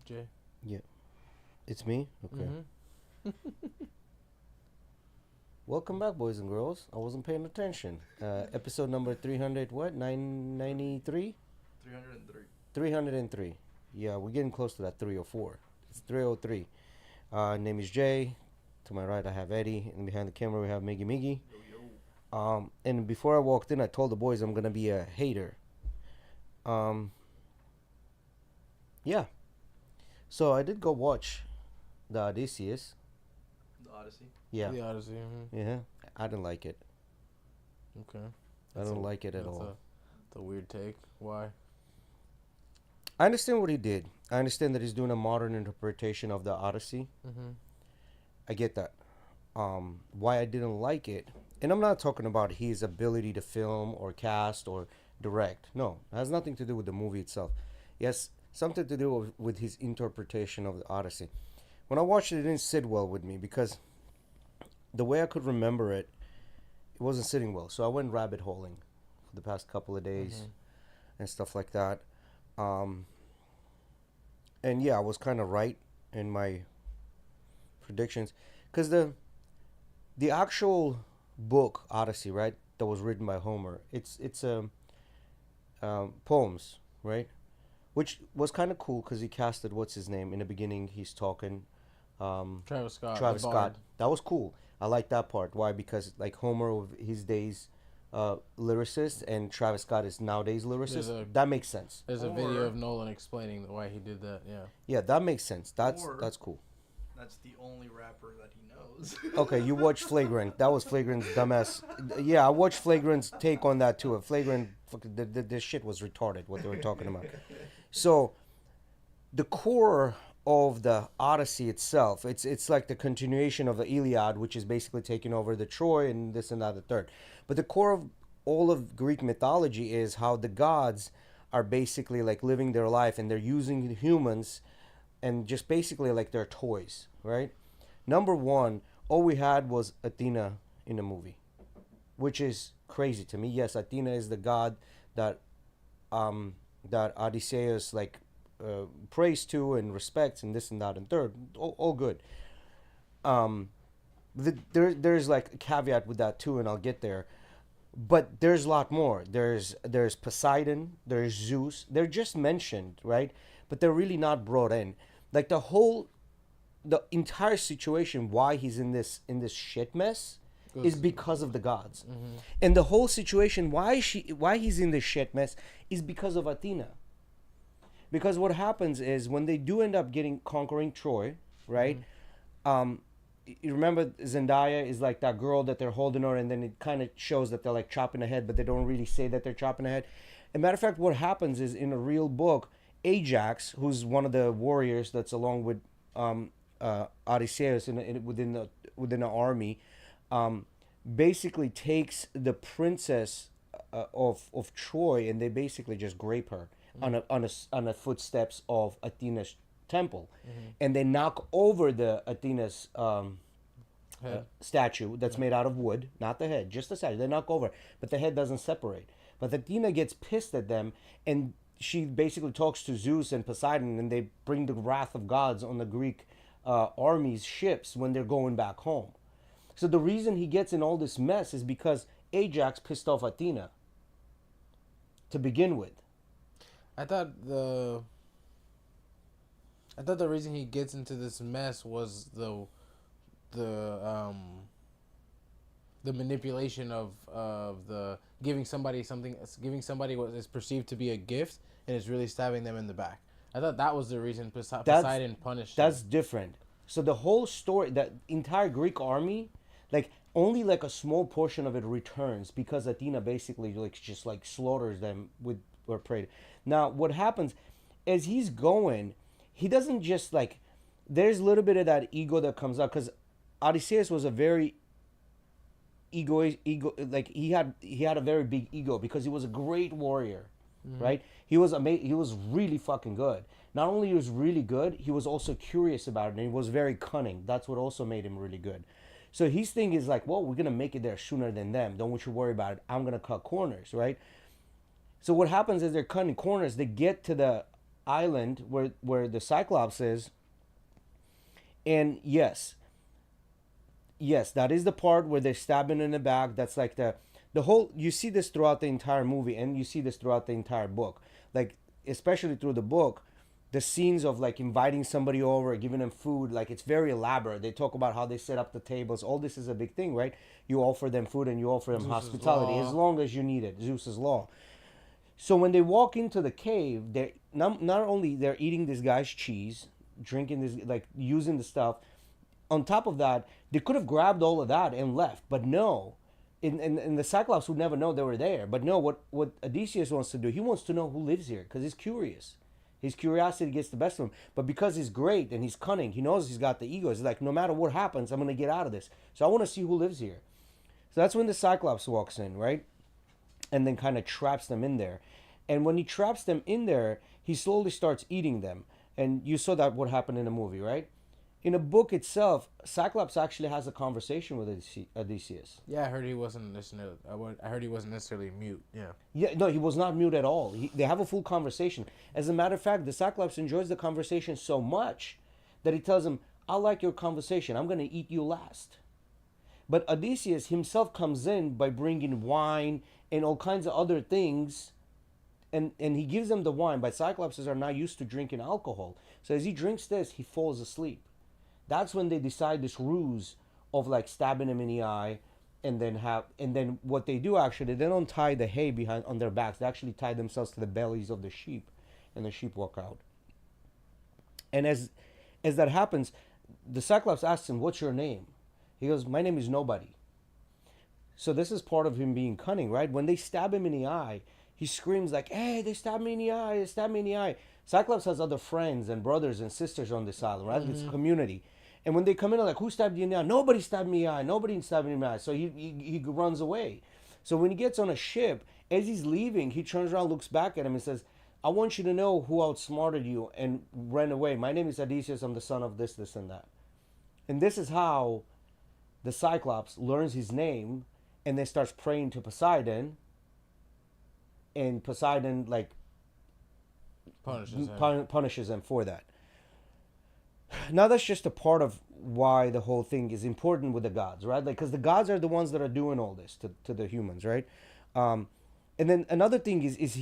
Jay. Yeah, it's me. Okay. Mm-hmm. Welcome back, boys and girls. I wasn't paying attention. Episode number 300. What? 993. 303. 303. Yeah, we're getting close to that 304. It's 303. Name is Jay. To my right, I have Eddie, and behind the camera, we have Miggy Miggy. Yo, yo. And before I walked in, I told the boys I'm gonna be a hater. Um, yeah. So I did go watch the Odysseus. The Odyssey. Yeah. The Odyssey. Mm-hmm. Yeah. I didn't like it. Okay. I don't like it at all. That's a weird take. Why? I understand what he did. I understand that he's doing a modern interpretation of the Odyssey. Mm-hmm. I get that. Why I didn't like it, and I'm not talking about his ability to film or cast or direct. No, it has nothing to do with the movie itself. Yes, something to do with his interpretation of the Odyssey. When I watched it, it didn't sit well with me because the way I could remember it, it wasn't sitting well. So I went rabbit holing for the past couple of days and stuff like that. Um, and yeah, I was kind of right in my predictions because the actual book Odyssey, right, that was written by Homer, it's poems, right, which was kind of cool because he casted what's his name in the beginning. He's talking Travis Scott. Travis the Scott. Bard. That was cool. I like that part. Why? Because like Homer of his days, lyricist, and Travis Scott is nowadays lyricist. That makes sense. There's a video of Nolan explaining why he did that. Yeah. Yeah, that makes sense. That's cool. That's the only rapper that he knows. Okay, you watched Flagrant. That was Flagrant's dumbass. Yeah, I watched Flagrant's take on that too. Flagrant, this shit was retarded. What they were talking about. So, the core of the Odyssey itself, it's like the continuation of the Iliad, which is basically taking over the Troy and this and that, the third. But the core of all of Greek mythology is how the gods are basically like living their life and they're using the humans and just basically like they're toys, right? Number one, all we had was Athena in the movie, which is crazy to me. Yes, Athena is the god that that Odysseus like prays to and respects and this and that and third. All good. There's like a caveat with that too, and I'll get there. But there's a lot more. There's Poseidon, there's Zeus. They're just mentioned, right? But they're really not brought in. Like the entire situation, why he's in this shit mess, is because of the gods. Mm-hmm. And the whole situation, why he's in this shit mess, is because of Athena. Because what happens is when they do end up conquering Troy, right? Mm-hmm. You remember Zendaya is like that girl that they're holding her, and then it kind of shows that they're like chopping her head, but they don't really say that they're chopping her head. As a matter of fact, what happens is in a real book, Ajax, who's one of the warriors that's along with Odysseus within the army, basically takes the princess of Troy, and they basically just grape her on the footsteps of Athena's temple, and they knock over the Athena's statue that's made out of wood, not the head, just the statue. They knock over, but the head doesn't separate. But Athena gets pissed at them, and she basically talks to Zeus and Poseidon, and they bring the wrath of gods on the Greek army's ships when they're going back home. So the reason he gets in all this mess is because Ajax pissed off Athena to begin with. I thought the reason he gets into this mess was the manipulation of the giving somebody what is perceived to be a gift, and it's really stabbing them in the back. I thought that was the reason Poseidon punished him. That's different. So the whole story, that entire Greek army, like only like a small portion of it returns because Athena basically like just like slaughters them with or prayed. Now what happens as he's going, he doesn't just like, there's a little bit of that ego that comes out because Odysseus was a very ego like he had a very big ego because he was a great warrior, right? He was really fucking good. Not only he was really good, he was also curious about it, and he was very cunning. That's what also made him really good. So his thing is like, well, we're gonna make it there sooner than them. Don't you worry about it. I'm gonna cut corners, right? So what happens is they're cutting corners. They get to the island where the Cyclops is. And yes, that is the part where they're stabbing in the back. That's like the whole. You see this throughout the entire movie, and you see this throughout the entire book. Like especially through the book, the scenes of like inviting somebody over, giving them food, like it's very elaborate. They talk about how they set up the tables. All this is a big thing, right? You offer them food and you offer them Zeus's hospitality law. as long as you need it. Zeus's law. So when they walk into the cave, they're not only they're eating this guy's cheese, drinking this, like using the stuff. On top of that, they could have grabbed all of that and left, but no. And the Cyclops would never know they were there. But no, what Odysseus wants to do, he wants to know who lives here because he's curious. His curiosity gets the best of him. But because he's great and he's cunning, he knows he's got the ego. He's like, no matter what happens, I'm going to get out of this. So I want to see who lives here. So that's when the Cyclops walks in, right? And then kind of traps them in there. And when he traps them in there, he slowly starts eating them. And you saw that what happened in the movie, right? In the book itself, Cyclops actually has a conversation with Odysseus. Yeah, I heard he wasn't necessarily. I heard he wasn't necessarily mute. Yeah. Yeah, no, he was not mute at all. They have a full conversation. As a matter of fact, the Cyclops enjoys the conversation so much that he tells him, I like your conversation. I'm going to eat you last. But Odysseus himself comes in by bringing wine and all kinds of other things. And he gives them the wine. But Cyclopses are not used to drinking alcohol. So as he drinks this, he falls asleep. That's when they decide this ruse of like stabbing him in the eye, and then what they do actually, they don't tie the hay behind on their backs. They actually tie themselves to the bellies of the sheep, and the sheep walk out. And as that happens, the Cyclops asks him, "What's your name?" He goes, "My name is Nobody." So this is part of him being cunning, right? When they stab him in the eye, he screams like, "Hey, they stabbed me in the eye! They stabbed me in the eye!" Cyclops has other friends and brothers and sisters on this island, right? It's a community. And when they come in, they're like, who stabbed you in the eye? Nobody stabbed me in the eye. Nobody stabbed me in the eye. So he runs away. So when he gets on a ship, as he's leaving, he turns around, looks back at him and says, I want you to know who outsmarted you and ran away. My name is Odysseus. I'm the son of this, this, and that. And this is how the Cyclops learns his name and then starts praying to Poseidon. And Poseidon, like, punishes him for that. Now that's just a part of why the whole thing is important with the gods, right? Like, because the gods are the ones that are doing all this to the humans, right? And then another thing is his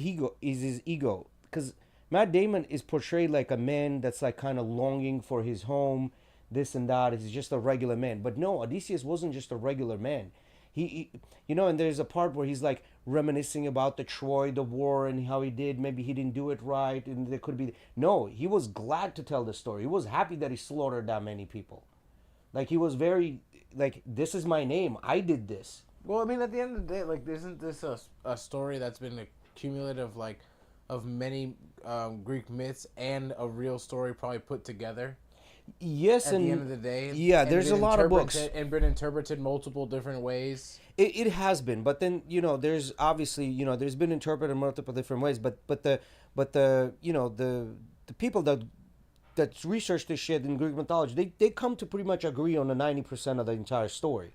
ego, because Matt Damon is portrayed like a man that's like kind of longing for his home, this and that. He's just a regular man, but no, Odysseus wasn't just a regular man. He and there's a part where he's like reminiscing about the Troy, the war, and how he did. Maybe he didn't do it right, and there could be no. He was glad to tell the story. He was happy that he slaughtered that many people. Like he was very like, this is my name. I did this. Well, I mean, at the end of the day, like, isn't this a story that's been accumulative, like, of many Greek myths and a real story probably put together? Yes, at the end of the day, yeah, there's a lot of books and been interpreted multiple different ways. It has been, but then there's obviously there's been interpreted multiple different ways, but the people that research this shit in Greek mythology, they come to pretty much agree on the 90% of the entire story.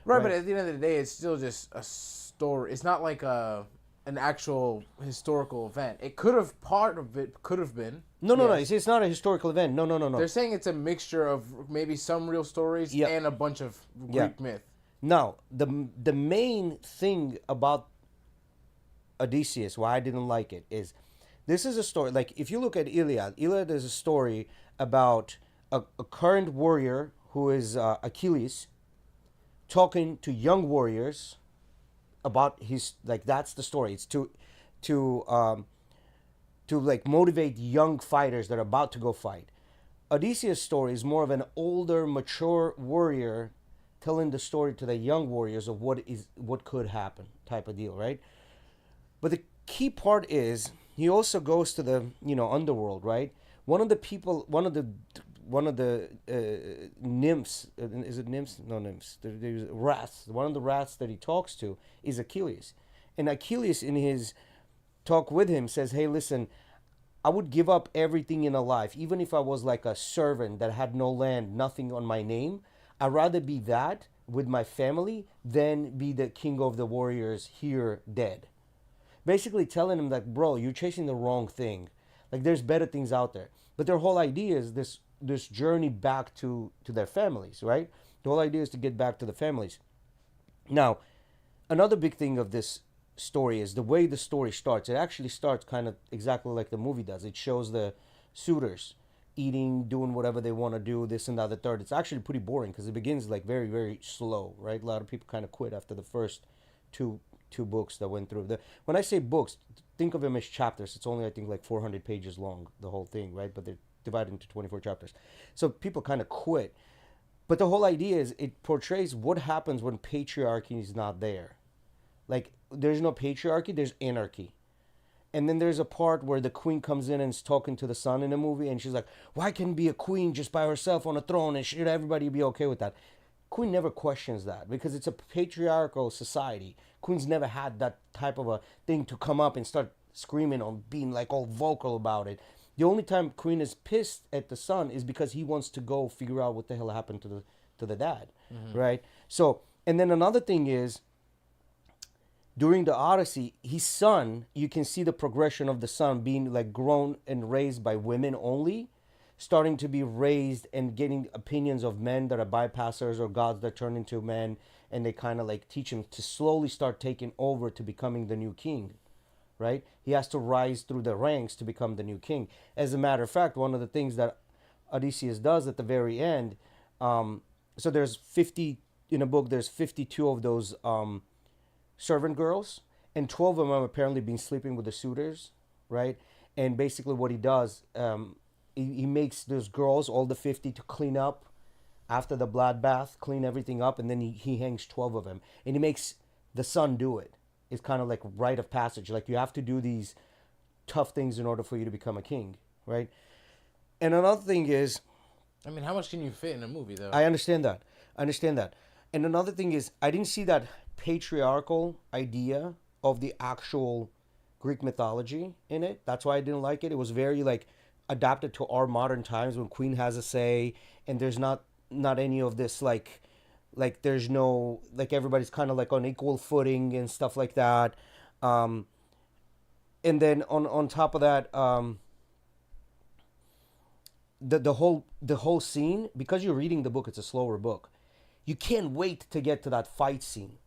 Right, but at the end of the day, it's still just a story. It's not like an actual historical event. It could have, part of it could have been. No. It's not a historical event. No. They're saying it's a mixture of maybe some real stories and a bunch of Greek myth. Now, the main thing about Odysseus, why I didn't like it, is this is a story. Like, if you look at Iliad is a story about a current warrior who is Achilles talking to young warriors about his, like, that's the story. It's to like motivate young fighters that are about to go fight. Odysseus' story is more of an older, mature warrior telling the story to the young warriors of what could happen, type of deal, right? But the key part is he also goes to the underworld, right? One of the nymphs, is it nymphs? No, nymphs. There's wraths. One of the wraths that he talks to is Achilles, and Achilles in his talk with him says, hey, listen, I would give up everything in a life, even if I was like a servant that had no land, nothing on my name. I'd rather be that with my family than be the king of the warriors here dead. Basically telling him that, bro, you're chasing the wrong thing. Like there's better things out there. But their whole idea is this journey back to their families, right? The whole idea is to get back to the families. Now, another big thing of this story is the way the story starts. It actually starts kind of exactly like the movie does. It shows the suitors eating, doing whatever they want to do, this and that, the third. It's actually pretty boring because it begins like very, very slow, right? A lot of people kind of quit after the first two books that went through. When I say books, think of them as chapters. It's only, I think, like 400 pages long, the whole thing, right? But they're divided into 24 chapters. So people kind of quit. But the whole idea is it portrays what happens when patriarchy is not there. Like, there's no patriarchy, there's anarchy. And then there's a part where the queen comes in and is talking to the son in the movie, and she's like, why can't be a queen just by herself on a throne, and should everybody be okay with that? Queen never questions that because it's a patriarchal society. Queen's never had that type of a thing to come up and start screaming or being like all vocal about it. The only time Queen is pissed at the son is because he wants to go figure out what the hell happened to the dad, right? So, and then another thing is, during the Odyssey, his son, you can see the progression of the son being like grown and raised by women only, starting to be raised and getting opinions of men that are bypassers or gods that turn into men, and they kind of like teach him to slowly start taking over to becoming the new king, right? He has to rise through the ranks to become the new king. As a matter of fact, one of the things that Odysseus does at the very end, so there's 50, in a book, there's 52 of those servant girls, and 12 of them have apparently been sleeping with the suitors, right? And basically what he does, he makes those girls, all the 50, to clean up after the bloodbath, clean everything up, and then he hangs 12 of them. And he makes the son do it. It's kind of like rite of passage. Like, you have to do these tough things in order for you to become a king, right? And another thing is... I mean, how much can you fit in a movie, though? I understand that. And another thing is, I didn't see that patriarchal idea of the actual Greek mythology in it. That's why I didn't like it. It was very, like, adapted to our modern times when Queen has a say, and there's not any of this, like there's no, like, everybody's kind of like on equal footing and stuff like that. And then on top of that, the whole scene, because you're reading the book, it's a slower book. You can't wait to get to that fight scene.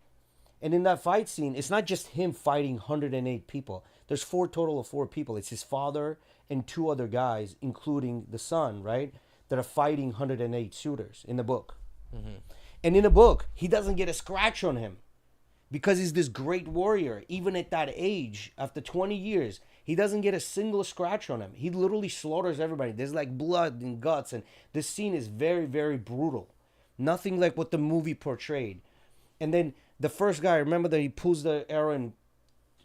And in that fight scene, it's not just him fighting 108 people. There's total of four people. It's his father and two other guys, including the son, right? That are fighting 108 suitors in the book. Mm-hmm. And in the book, he doesn't get a scratch on him because he's this great warrior. Even at that age, after 20 years, he doesn't get a single scratch on him. He literally slaughters everybody. There's like blood and guts, and this scene is very, very brutal. Nothing like what the movie portrayed. And then the first guy, remember that he pulls the arrow and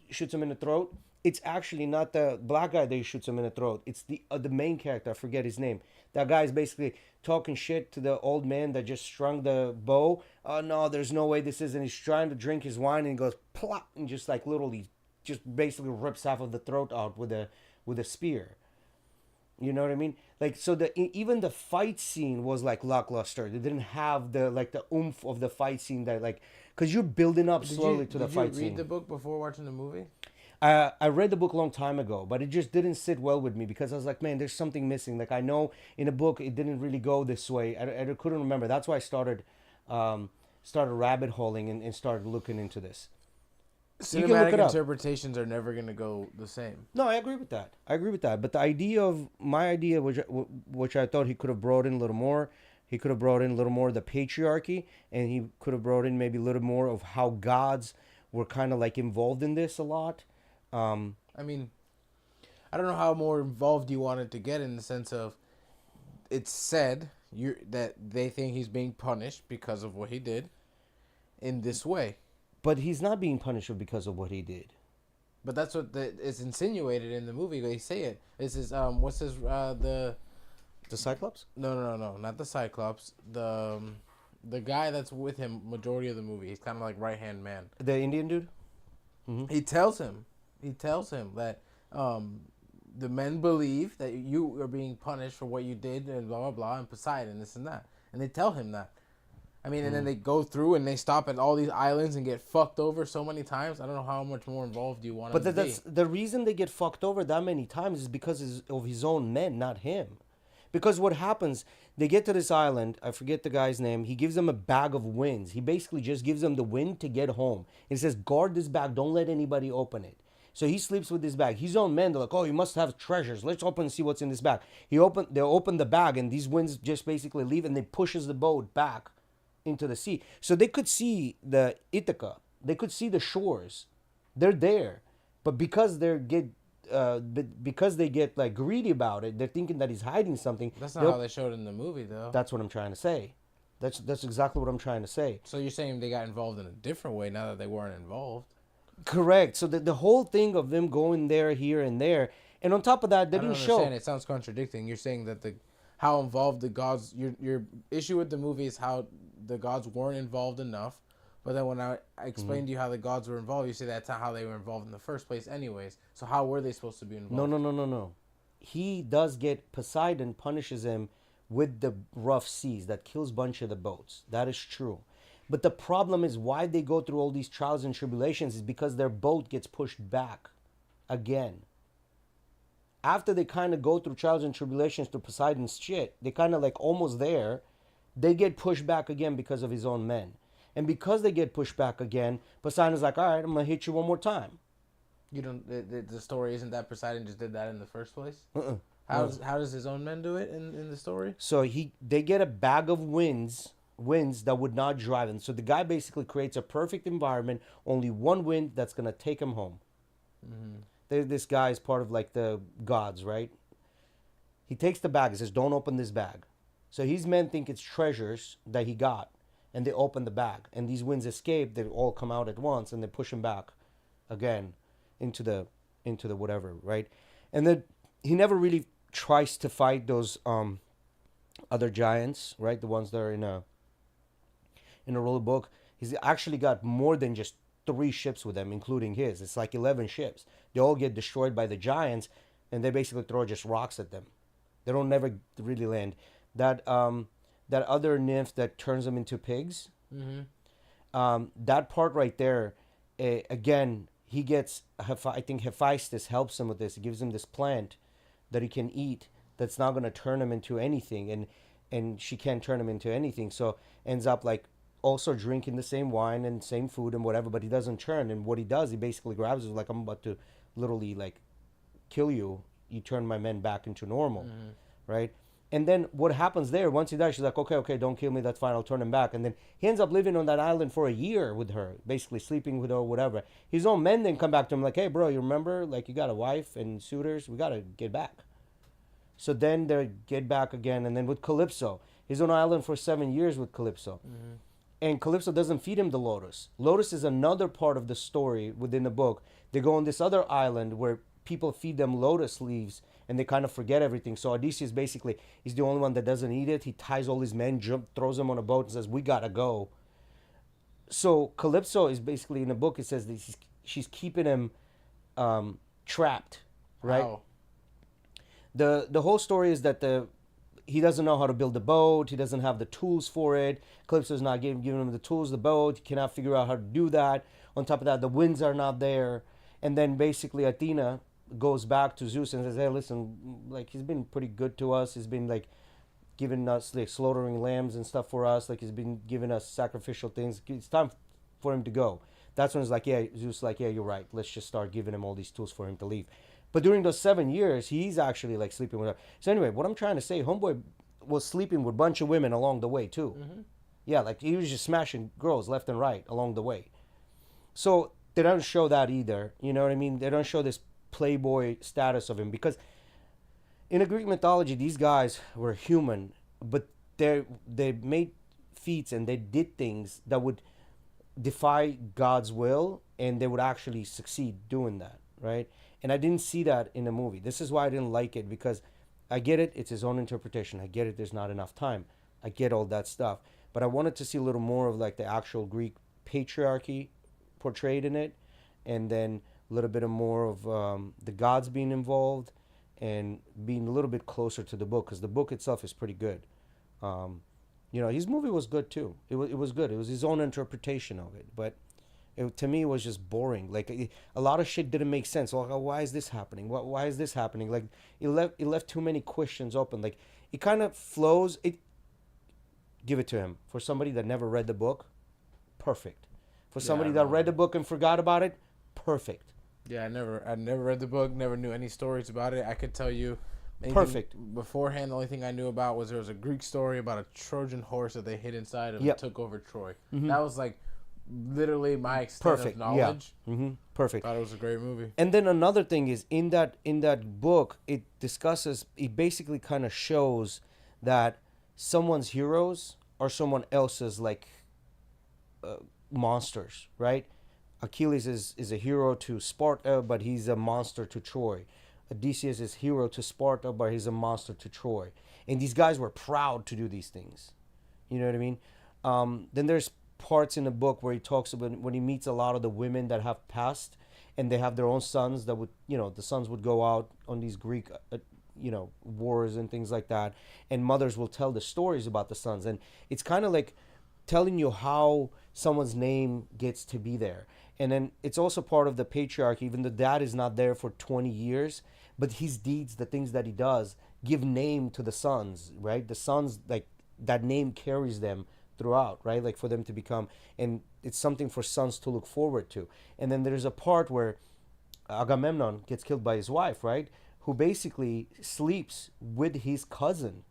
shoots him in the throat? It's actually not the black guy that he shoots him in the throat. It's the main character. I forget his name. That guy is basically talking shit to the old man that just strung the bow. Oh, no, there's no way this is. And he's trying to drink his wine, and he goes plop, and just like literally just basically rips half of the throat out with a spear. You know what I mean? Like, so even the fight scene was like lackluster. They didn't have the oomph of the fight scene that, like, because you're building up slowly to the fight scene. Did you read the book before watching the movie? I read the book a long time ago, but it just didn't sit well with me because I was like, man, there's something missing. Like, I know in a book it didn't really go this way. I couldn't remember. That's why I started rabbit holing and started looking into this. Cinematic interpretations are never going to go the same. No, I agree with that. But my idea, which I thought he could have brought in a little more, he could have brought in a little more of the patriarchy, and he could have brought in maybe a little more of how gods were kind of like involved in this a lot. I mean, I don't know how more involved you wanted to get, in the sense of, it's said that they think he's being punished because of what he did in this way. But he's not being punished because of what he did. But that's what is insinuated in the movie. They say it. This is what's his the Cyclops? No, not the Cyclops. The guy that's with him majority of the movie. He's kind of like right hand man. The Indian dude. Mm-hmm. He tells him that the men believe that you are being punished for what you did, and blah blah blah, and Poseidon, this and that, and they tell him that. I mean, and then they go through and they stop at all these islands and get fucked over so many times. I don't know how much more involved you want But them to that's the reason they get fucked over that many times is because of his own men, not him. Because what happens, they get to this island. I forget the guy's name. He gives them a bag of winds. He basically just gives them the wind to get home. He says, guard this bag. Don't let anybody open it. So he sleeps with this bag. His own men, they're like, oh, you must have treasures. Let's open and see what's in this bag. They open the bag, and these winds just basically leave, and they pushes the boat back into the sea. So they could see the Ithaca. They could see the shores. They're there. But because because they get like greedy about it, they're thinking that he's hiding something. That's not how they showed it in the movie, though. That's what I'm trying to say. That's exactly what I'm trying to say. So you're saying they got involved in a different way now that they weren't involved? Correct. So the whole thing of them going there, here, and there, and on top of that, they didn't show. It sounds contradicting. You're saying that how involved the gods. Your issue with the movie is how the gods weren't involved enough. But then when I explained to you how the gods were involved, you say that's not how they were involved in the first place anyways. So how were they supposed to be involved? No. He does get, Poseidon punishes him with the rough seas that kills a bunch of the boats. That is true. But the problem is why they go through all these trials and tribulations is because their boat gets pushed back again. After they kind of go through trials and tribulations to Poseidon's shit, they kind of like almost there, they get pushed back again because of his own men. And because they get pushed back again, Poseidon's like, all right, I'm going to hit you one more time. You don't. The story isn't that Poseidon just did that in the first place? How does his own men do it in the story? So they get a bag of winds that would not drive them. So the guy basically creates a perfect environment, only one wind that's going to take him home. This guy is part of like the gods, right? He takes the bag and says, don't open this bag. So his men think it's treasures that he got. And they open the bag, and these winds escape. They all come out at once, and they push him back again into the whatever, right? And then he never really tries to fight those other giants, right? The ones that are in a rule book. He's actually got more than just 3 ships with them, including his. It's like 11 ships. They all get destroyed by the giants, and they basically throw just rocks at them. They don't never really land. That other nymph that turns them into pigs, that part right there, again, he gets, I think Hephaestus helps him with this. He gives him this plant that he can eat that's not going to turn him into anything, and she can't turn him into anything. So ends up like also drinking the same wine and same food and whatever, but he doesn't turn. And what he does, he basically grabs it like, I'm about to literally like kill you. You turn my men back into normal, right? And then what happens there, once he dies, she's like, okay, don't kill me, that's fine, I'll turn him back. And then he ends up living on that island for a year with her, basically sleeping with her or whatever. His own men then come back to him like, hey, bro, you remember? Like, you got a wife and suitors, we got to get back. So then they get back again. And then with Calypso, he's on an island for 7 years with Calypso. And Calypso doesn't feed him the lotus. Lotus is another part of the story within the book. They go on this other island where people feed them lotus leaves, and they kind of forget everything. So Odysseus basically is the only one that doesn't eat it. He ties all his men, throws them on a boat, and says, we gotta go. So Calypso is basically, in the book, it says that she's keeping him trapped, right? Wow. The whole story is that he doesn't know how to build a boat. He doesn't have the tools for it. Calypso's not giving him the tools, the boat. He cannot figure out how to do that. On top of that, the winds are not there. And then basically Athena goes back to Zeus and says, hey, listen, like, he's been pretty good to us. He's been like giving us like slaughtering lambs and stuff for us. Like, he's been giving us sacrificial things. It's time for him to go. That's when it's like, yeah, Zeus like, yeah, you're right. Let's just start giving him all these tools for him to leave. But during those 7 years, he's actually like sleeping with her. So anyway, what I'm trying to say, Homeboy was sleeping with a bunch of women along the way too. Yeah, like he was just smashing girls left and right along the way. So they don't show that either. You know what I mean? They don't show this playboy status of him, because in a Greek mythology, these guys were human, but they made feats and they did things that would defy God's will, and they would actually succeed doing that, right? And I didn't see that in the movie. This is why I didn't like it, because I get it, it's his own interpretation. I get it, there's not enough time. I get all that stuff. But I wanted to see a little more of like the actual Greek patriarchy portrayed in it, and then a little bit of more of the gods being involved and being a little bit closer to the book, because the book itself is pretty good. You know, his movie was good too. It was good. It was his own interpretation of it, but to me it was just boring. Like a lot of shit didn't make sense. Like, why is this happening? Why is this happening? Like it left too many questions open. Like it kind of flows. It give it to him for somebody that never read the book, perfect. For Yeah, somebody I that know. read the book and forgot about it, perfect. Yeah, I never read the book, never knew any stories about it. I could tell you anything Perfect. beforehand. The only thing I knew about was there was a Greek story about a Trojan horse that they hid inside of and Yep. took over Troy. Mhm. That was like literally my extent Perfect. of knowledge. Yeah. Perfect. Thought it was a great movie. And then another thing is in that book it basically kind of shows that someone's heroes are someone else's like monsters, right? Achilles is a hero to Sparta, but he's a monster to Troy. Odysseus is hero to Sparta, but he's a monster to Troy. And these guys were proud to do these things. You know what I mean? Then there's parts in the book where he talks about when he meets a lot of the women that have passed, and they have their own sons that would, the sons would go out on these Greek, wars and things like that, and mothers will tell the stories about the sons, and it's kind of like telling you how someone's name gets to be there. And then it's also part of the patriarchy. Even the dad is not there for 20 years, but his deeds, the things that he does, give name to the sons, right? The sons, like, that name carries them throughout, right? Like, for them to become, and it's something for sons to look forward to. And then there's a part where Agamemnon gets killed by his wife, right? Who basically sleeps with his cousin,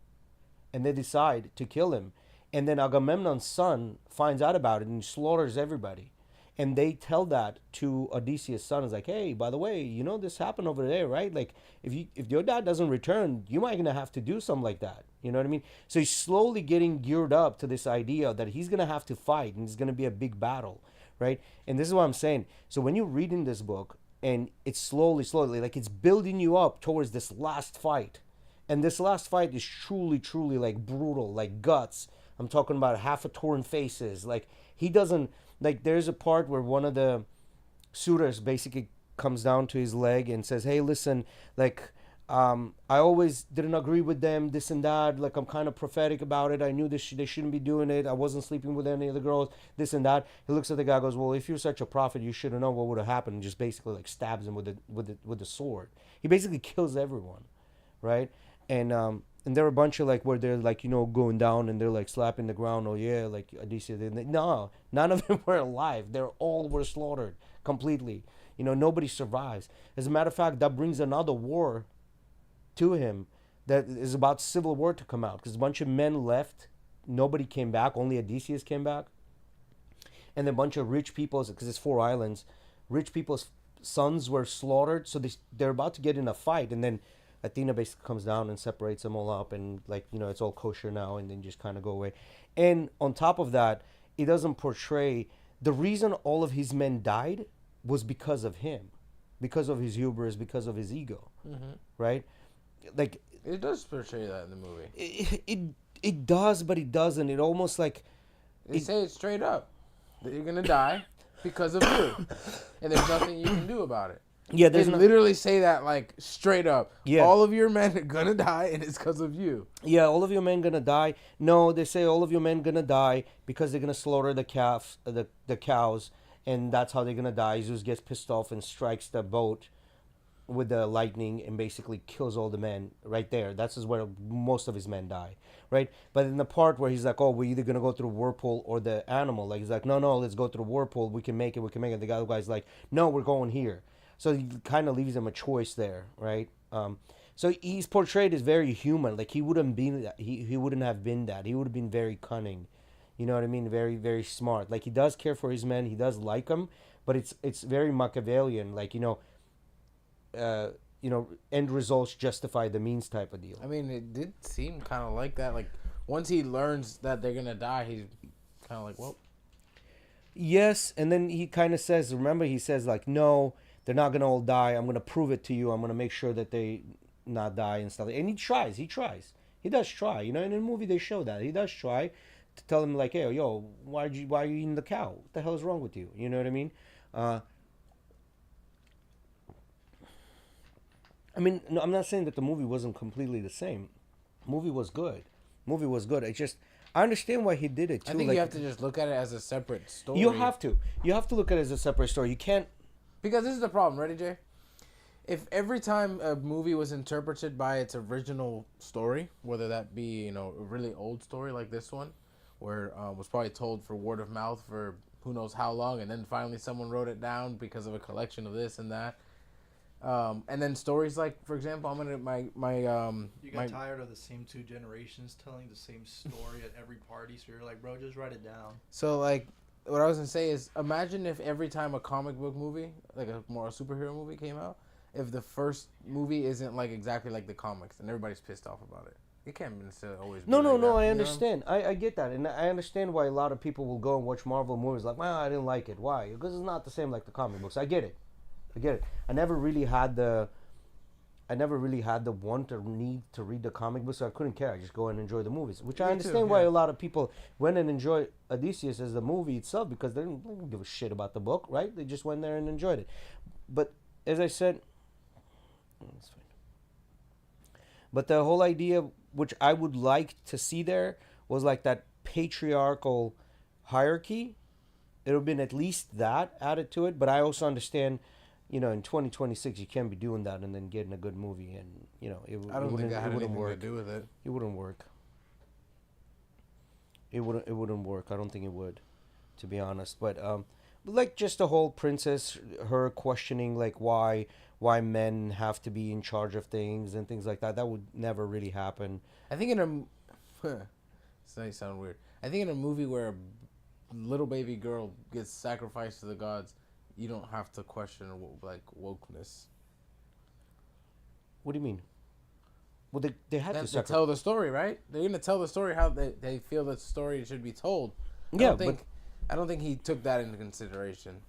and they decide to kill him. And then Agamemnon's son finds out about it and slaughters everybody. And they tell that to Odysseus' son. It's like, hey, by the way, this happened over there, right? Like, if your dad doesn't return, you might gonna have to do something like that. You know what I mean? So he's slowly getting geared up to this idea that he's gonna have to fight, and it's gonna be a big battle, right? And this is what I'm saying. So when you're reading this book, and it's slowly, like, it's building you up towards this last fight, and this last fight is truly like brutal, like guts. I'm talking about half a torn faces. Like, he doesn't, like, there's a part where one of the suitors basically comes down to his leg and says, hey, listen, like, I always didn't agree with them, this and that. Like, I'm kind of prophetic about it. I knew they shouldn't be doing it. I wasn't sleeping with any of the girls, this and that. He looks at the guy, goes, well, if you're such a prophet, you should have known what would have happened. And just basically, like, stabs him with the sword. He basically kills everyone, right? And there are a bunch of, like, where they're, like, going down and they're, like, slapping the ground. Oh yeah, like Odysseus. No, none of them were alive. They all were slaughtered completely. Nobody survives. As a matter of fact, that brings another war to him that is about civil war to come out, because a bunch of men left. Nobody came back. Only Odysseus came back. And a bunch of rich people's, because it's 4 islands, rich people's sons were slaughtered. So they're about to get in a fight, and then Athena basically comes down and separates them all up, and, like, it's all kosher now, and then just kind of go away. And on top of that, it doesn't portray the reason all of his men died was because of him, because of his hubris, because of his ego, right? Like, It does portray that in the movie. it does, but it doesn't. It almost like They say it straight up that you're gonna die because of you, and there's nothing you can do about it. yeah, They there's literally say that, like, straight up. Yeah. All of your men are gonna die, and it's because of you. yeah, all of your men gonna die. No, they say all of your men gonna die because they're gonna slaughter the cows, and that's how they're gonna die. Zeus gets pissed off and strikes the boat with the lightning and basically kills all the men right there. That's just where most of his men die, right? But in the part where he's like, oh, we're either gonna go through whirlpool or the animal, like, he's like, no, let's go through whirlpool. We can make it. The guy's like, no, we're going here. So he kind of leaves him a choice there, right? So he's portrayed as very human. Like, he wouldn't be that. He wouldn't have been that. He would have been very cunning. You know what I mean? Very, very smart. Like, he does care for his men. He does like them, but it's very Machiavellian. Like, end results justify the means type of deal. I mean, it did seem kind of like that. Like, once he learns that they're gonna die, he's kind of like, well, Yes, and then he kind of says, remember, he says, like, no, they're not gonna all die. I'm gonna prove it to you. I'm gonna make sure that they not die and stuff. And he tries. He does try. In the movie they show that he does try to tell him, like, hey, yo, why are you eating the cow? What the hell is wrong with you? You know what I mean? I mean, no, I'm not saying that the movie wasn't completely the same. Movie was good. It's just I understand why he did it too. I think like, you have to just look at it as a separate story. You have to look at it as a separate story. You can't. Because this is the problem, ready, Jay? If every time a movie was interpreted by its original story, whether that be a really old story like this one, where was probably told for word of mouth for who knows how long, and then finally someone wrote it down because of a collection of this and that, and then stories like, for example, I'm gonna You got tired of the same two generations telling the same story at every party, so you're like, bro, just write it down. So like, what I was gonna say is, imagine if every time a comic book movie, like a superhero movie came out, if the first movie isn't like exactly like the comics, and everybody's pissed off about it. It can't necessarily always be No, like that, I understand. I get that, and I understand why a lot of people will go and watch Marvel movies like, well, I didn't like it. Why? Because it's not the same like the comic books. I get it. I never really had the want or need to read the comic books, so I couldn't care. I just go and enjoy the movies, which I understand why a lot of people went and enjoyed Odysseus as the movie itself, because they didn't give a shit about the book, right? They just went there and enjoyed it. But as I said, that's fine. But the whole idea, which I would like to see there, was like that patriarchal hierarchy. It would have been at least that added to it. But I also understand, in 2026 you can't be doing that and then getting a good movie, and I don't think that had anything work. to do with it. It wouldn't work. It wouldn't work. I don't think it would, to be honest. But like just the whole princess, her questioning like why men have to be in charge of things and things like that. That would never really happen. I think in a this might sound weird. I think in a movie where a little baby girl gets sacrificed to the gods, you don't have to question like wokeness. What do you mean? Well, they had to tell the story, right? They're gonna tell the story how they feel that the story should be told. I don't think he took that into consideration.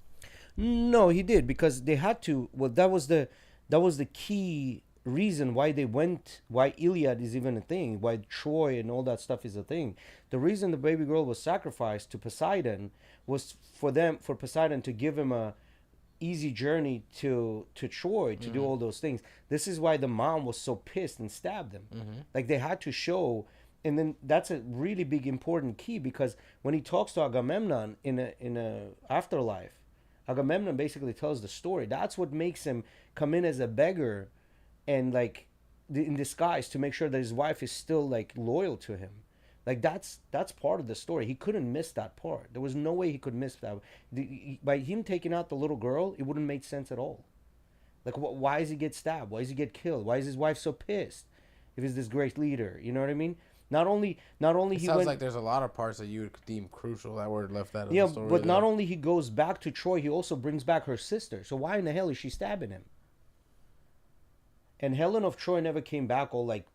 No, he did, because they had to. Well, that was the key reason why Iliad is even a thing, why Troy and all that stuff is a thing. The reason the baby girl was sacrificed to Poseidon was for Poseidon to give him a easy journey to Troy to do all those things. This is why the mom was so pissed and stabbed him. Like they had to show. And then that's a really big important key, because when he talks to Agamemnon in a afterlife, Agamemnon basically tells the story. That's what makes him come in as a beggar and like in disguise to make sure that his wife is still like loyal to him. Like that's part of the story. He couldn't miss that part. There was no way he could miss that. By him taking out the little girl, it wouldn't make sense at all. Like why does he get stabbed? Why does he get killed? Why is his wife so pissed if he's this great leader? You know what I mean? Not only it sounds like there's a lot of parts that you would deem crucial that were left out of the story. Yeah, but not only he goes back to Troy, he also brings back her sister. So why in the hell is she stabbing him? And Helen of Troy never came back all like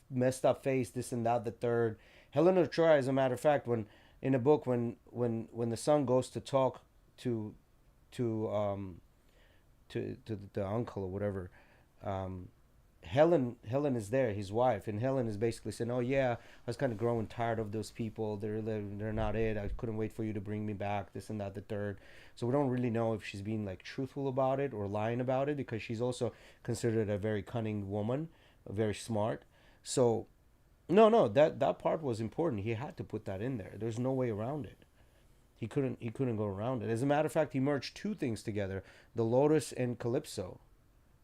messed up face, this and that, the third. Helen of Troy, as a matter of fact, when in a book, when the son goes to talk to the uncle or whatever, Helen is there, his wife, and Helen is basically saying, "Oh yeah, I was kind of growing tired of those people. They're not it. I couldn't wait for you to bring me back. This and that, the third." So we don't really know if she's being like truthful about it or lying about it, because she's also considered a very cunning woman, very smart. So, no, that part was important. He had to put that in there. There's no way around it. He couldn't go around it. As a matter of fact, he merged two things together: the Lotus and Calypso.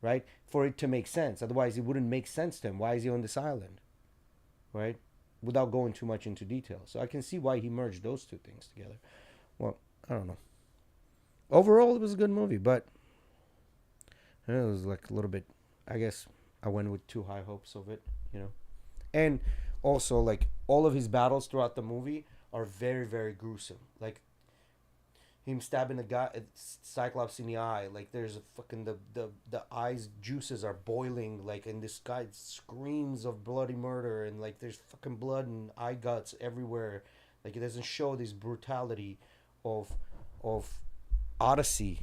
Right? For it to make sense. Otherwise, it wouldn't make sense to him. Why is he on this island? Right? Without going too much into detail. So I can see why he merged those two things together. Well, I don't know. Overall, it was a good movie, but it was like a little bit, I guess I went with too high hopes of it, And also, like, all of his battles throughout the movie are very, very gruesome. Like, him stabbing a guy, Cyclops in the eye, like there's a fucking the eyes juices are boiling, like, and this guy screams of bloody murder, and like there's fucking blood and eye guts everywhere. Like it doesn't show this brutality of Odyssey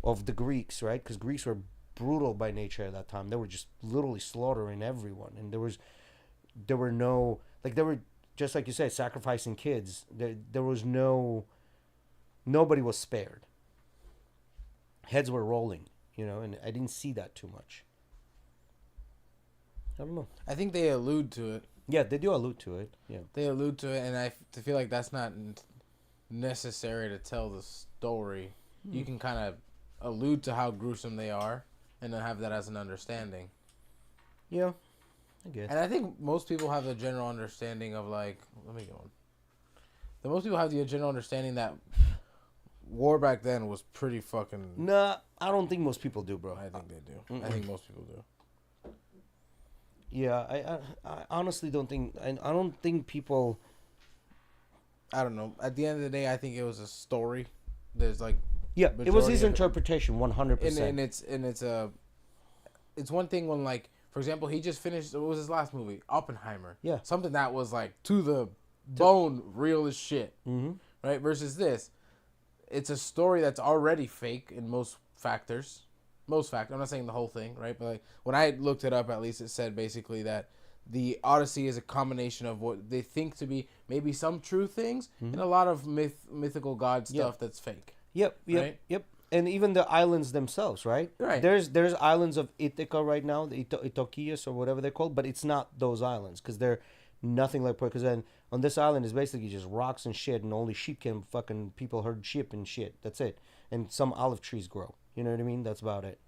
of the Greeks, right? Because Greeks were brutal by nature at that time. They were just literally slaughtering everyone, and there were no, like, they were just like you said, sacrificing kids. There was no. Nobody was spared. Heads were rolling, and I didn't see that too much. I don't know. I think they allude to it Yeah, they do allude to it. Yeah. They allude to it, and feel like that's not necessary to tell the story. You can kind of allude to how gruesome they are, and then have that as an understanding. Yeah, I guess. And I think most people have a general understanding of like, let me go on. Most people have the general understanding that war back then was pretty fucking. Nah, I don't think most people do, bro. I think they do. I think most people do. Yeah, I honestly don't think. I don't think people. I don't know. At the end of the day, I think it was a story. There's like. Yeah, it was his majority of it. interpretation, 100%. And it's one thing when, like, for example, he just finished. What was his last movie? Oppenheimer. Yeah. Something that was like to the bone, real as shit. Mm-hmm. Right. Versus this, it's a story that's already fake in most factors. I'm not saying the whole thing, right? But like when I looked it up, at least it said basically that the Odyssey is a combination of what they think to be maybe some true things and a lot of mythical god stuff that's fake. Yep. Yep. And even the islands themselves, right? Right. There's islands of Ithaca right now, the Itokias or whatever they're called, but it's not those islands because they're nothing like. Because then on this island is basically just rocks and shit, and only sheep can fucking people herd sheep and shit. That's it. And some olive trees grow. You know what I mean? That's about it.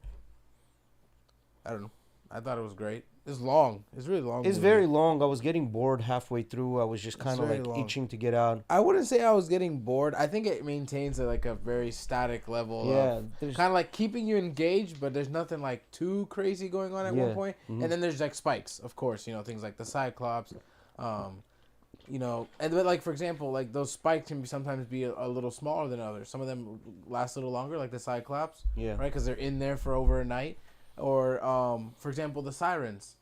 I don't know. I thought it was great. It's long. It's really long. It's very long. I was getting bored halfway through. I was just kind of like itching to get out. I wouldn't say I was getting bored. I think it maintains a very static level. Yeah, kind of like keeping you engaged, but there's nothing like too crazy going on at one point. Mm-hmm. And then there's like spikes, of course. You know, things like the Cyclops. You know, and but like for example, like those spikes can sometimes be a little smaller than others. Some of them last a little longer, like the Cyclops. Yeah. Right, because they're in there for over a night. Or, for example, the sirens,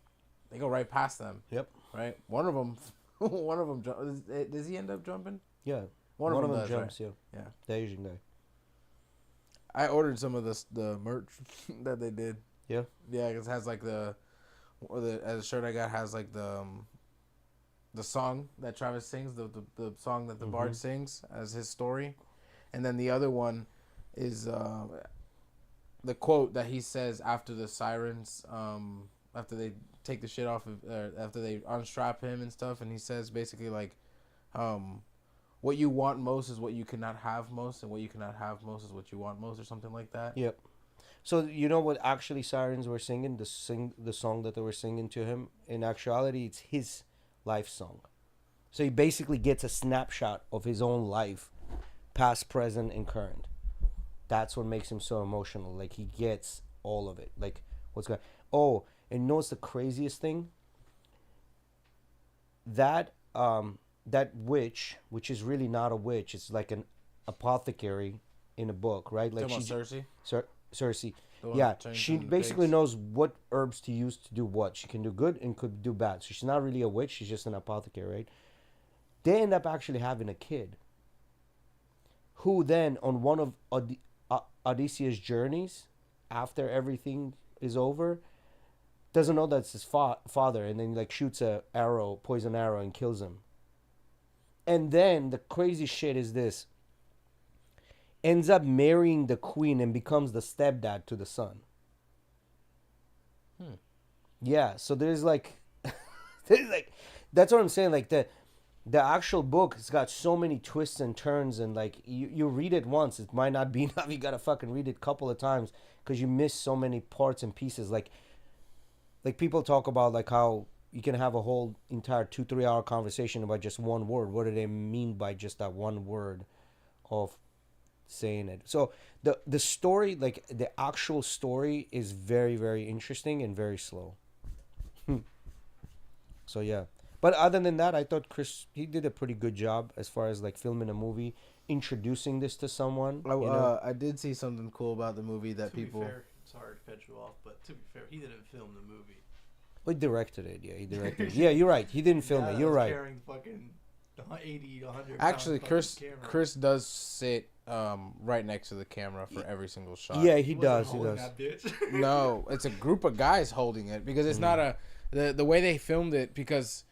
they go right past them. Yep. Right. One of them, does he end up jumping? Yeah. One of them jumps. Right? Yeah. The Asian guy. I ordered some of the merch that they did. Yeah. Yeah, because it has like the as a shirt I got has like the song that Travis sings, the song that the Bard sings as his story, and then the other one is the quote that he says after the sirens, after they take the shit off of, after they unstrap him and stuff, and he says basically like, what you want most is what you cannot have most, and what you cannot have most is what you want most, or something like that. Yep. So you know what actually sirens were singing? The song that they were singing to him. In actuality, it's his life song. So he basically gets a snapshot of his own life, past, present, and current. That's what makes him so emotional. Like he gets all of it. Like what's going. Oh, and you know what's the craziest thing? That witch, which is really not a witch, it's like an apothecary in a book, right? Like she's Cersei. Cersei. Yeah, she basically knows what herbs to use to do what. She can do good and could do bad. So she's not really a witch. She's just an apothecary, right? They end up actually having a kid. Who then, on one of Odysseus' journeys, after everything is over, doesn't know that's his father, and then like shoots a poison arrow, and kills him. And then the crazy shit is this. Ends up marrying the queen and becomes the stepdad to the son. Yeah, so there's like that's what I'm saying. Like the actual book has got so many twists and turns, and like you read it once, it might not be enough. You gotta fucking read it a couple of times because you miss so many parts and pieces. Like people talk about like how you can have a whole entire 2-3 hour conversation about just one word. What do they mean by just that one word of saying it? So the story, like the actual story, is very, very interesting and very slow. So yeah, but other than that, I thought Chris, he did a pretty good job as far as like filming a movie, introducing this to someone. I did see something cool about the movie that Be fair, sorry to cut you off, but to be fair, he didn't film the movie. He directed it. Yeah, he directed it. Yeah, you're right. He didn't film it. You're right. Carrying fucking 80 to 100 Actually, Chris does sit right next to the camera for every single shot. Yeah, he does. No, it's a group of guys holding it because it's not the way they filmed it. Because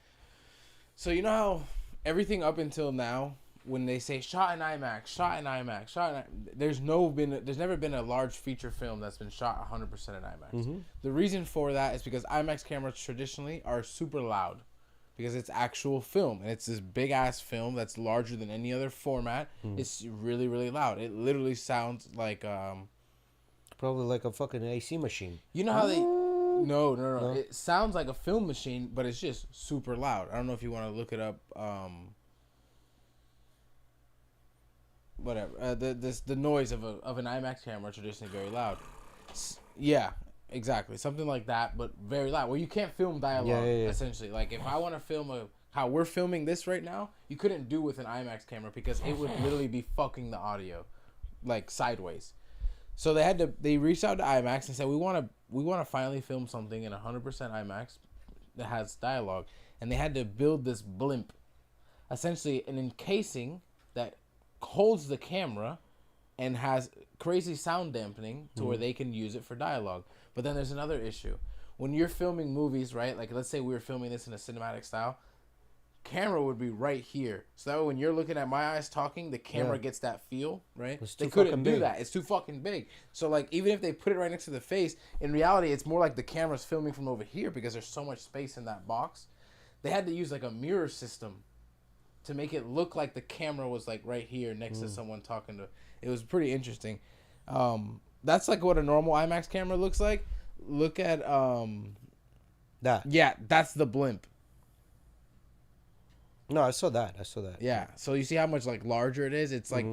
so you know how everything up until now, when they say shot in IMAX, there's never been a large feature film that's been shot 100% in IMAX. The reason for that is because IMAX cameras traditionally are super loud. because it's actual film, and it's this big ass film that's larger than any other format. It's really, really loud. It literally sounds like Probably like a fucking AC machine. you know how they. No. It sounds like a film machine, but it's just super loud. I don't know if you want to look it up. Whatever. The noise of an IMAX camera traditionally very loud. Yeah, exactly. Something like that, but very loud. Where you can't film dialogue. Essentially, like if I want to film how we're filming this right now, you couldn't do with an IMAX camera because it would literally be fucking the audio, like sideways. So they reached out to IMAX and said we want to finally film something in 100% IMAX that has dialogue, and they had to build this blimp, essentially an encasing that holds the camera and has crazy sound dampening to where they can use it for dialogue. But then there's another issue. When you're filming movies, right? Like let's say we were filming this in a cinematic style, camera would be right here. So that way when you're looking at my eyes talking, the camera gets that feel, right? They couldn't do that. It's too fucking big. So like even if they put it right next to the face, in reality it's more like the camera's filming from over here because there's so much space in that box. They had to use like a mirror system to make it look like the camera was like right here next to someone talking to. It was pretty interesting. That's like what a normal IMAX camera looks like. Look at that. Yeah, that's the blimp. No, I saw that. Yeah. So you see how much like larger it is? It's like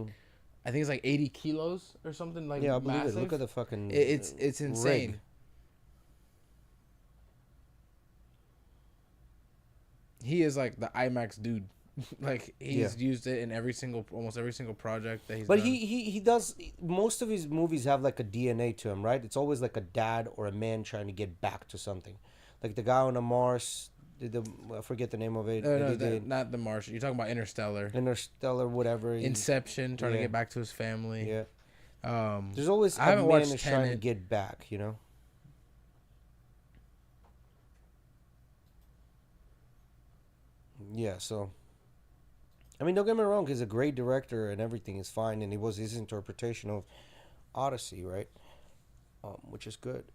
I think it's like 80 kilos or something like. Yeah, I believe massive. it. Look at the fucking. It's insane. Rig. He is like the IMAX dude. Like he's used it in almost every single project that he's But done. he does, most of his movies have like a DNA to him, right? It's always like a dad or a man trying to get back to something. Like the guy on the Mars, I forget the name of it. Not the Martian. You're talking about Interstellar. Whatever. Inception, trying to get back to his family. Yeah. There's always I haven't a man watched that's trying to Tenet. get back, you know? Yeah, so... I mean, don't get me wrong, he's a great director and everything is fine, and it was his interpretation of Odyssey, right? Which is good,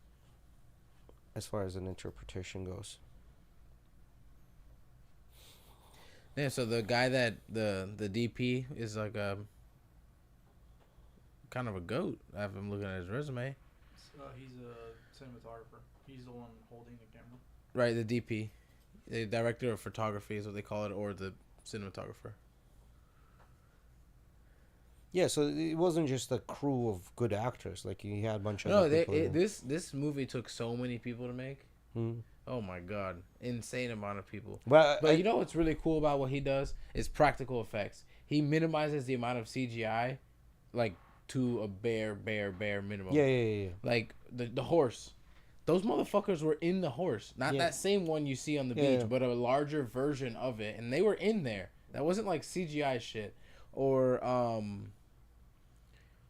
as far as an interpretation goes. Yeah, so the guy that the DP is like a kind of a goat. I'm looking at his resume. He's a cinematographer. He's the one holding the camera. Right, the DP, the director of photography is what they call it, or the cinematographer. Yeah, so it wasn't just a crew of good actors. Like, he had a bunch of other people. This movie took so many people to make. Oh my god, insane amount of people. But you know what's really cool about what he does is practical effects. He minimizes the amount of CGI, like to a bare minimum. Yeah. Like the horse, those motherfuckers were in the horse, not that same one you see on the beach, but a larger version of it, and they were in there. That wasn't like CGI shit. Or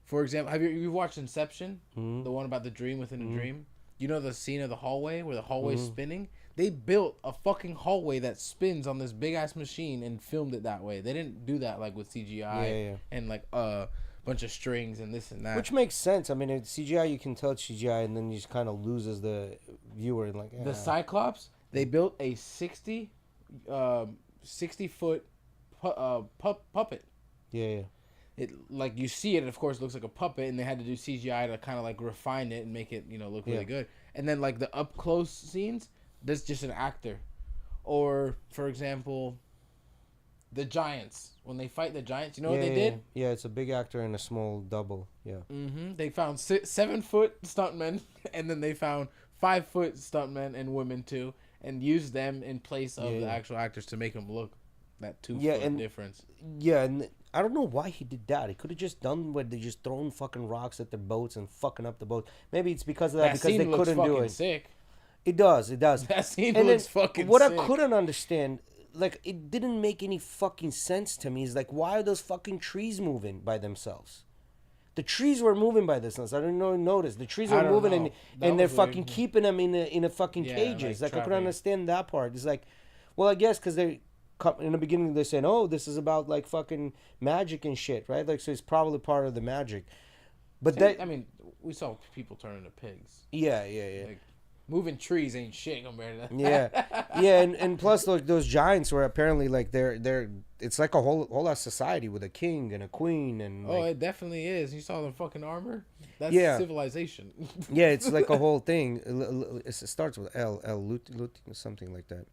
for example, have you watched Inception? The one about the dream within a dream. You know the scene of the hallway where the hallway's spinning? They built a fucking hallway that spins on this big ass machine and filmed it that way. They didn't do that like with CGI and like a bunch of strings and this and that. Which makes sense. I mean, it's CGI, you can tell it's CGI, and then you just kind of loses the viewer. Like the Cyclops, they built a 60 foot puppet. Yeah. It like you see it, of course, looks like a puppet, and they had to do CGI to kind of like refine it and make it, look really good. And then like the up close scenes, that's just an actor. Or for example, the Giants, when they fight the Giants, you know what they did? Yeah, it's a big actor and a small double. Yeah. They found 7-foot stuntmen, and then they found 5-foot stuntmen and women too, and used them in place of the actual actors to make them look that 2-foot difference. Yeah, and I don't know why he did that. He could have just done where they just throwing fucking rocks at their boats and fucking up the boat. Maybe it's because of that because they couldn't do it. Sick. It does. That scene looks fucking what sick. I couldn't understand, like, it didn't make any fucking sense to me. Is like, why are those fucking trees moving by themselves? The trees were moving by themselves. I didn't notice. The trees were moving and they're fucking keeping them in a fucking cages. Like I couldn't understand that part. It's like, well, I guess because they in the beginning they're saying, oh, this is about like fucking magic and shit, right? Like, so it's probably part of the magic. But I mean, we saw people turn into pigs. Yeah. Like, moving trees ain't shit compared to that. Yeah, and plus like those giants were apparently like they're it's like a whole lot society with a king and a queen and Oh, like, it definitely is. You saw the fucking armor? That's Yeah. civilization. yeah, it's like a whole thing. It starts with something like that.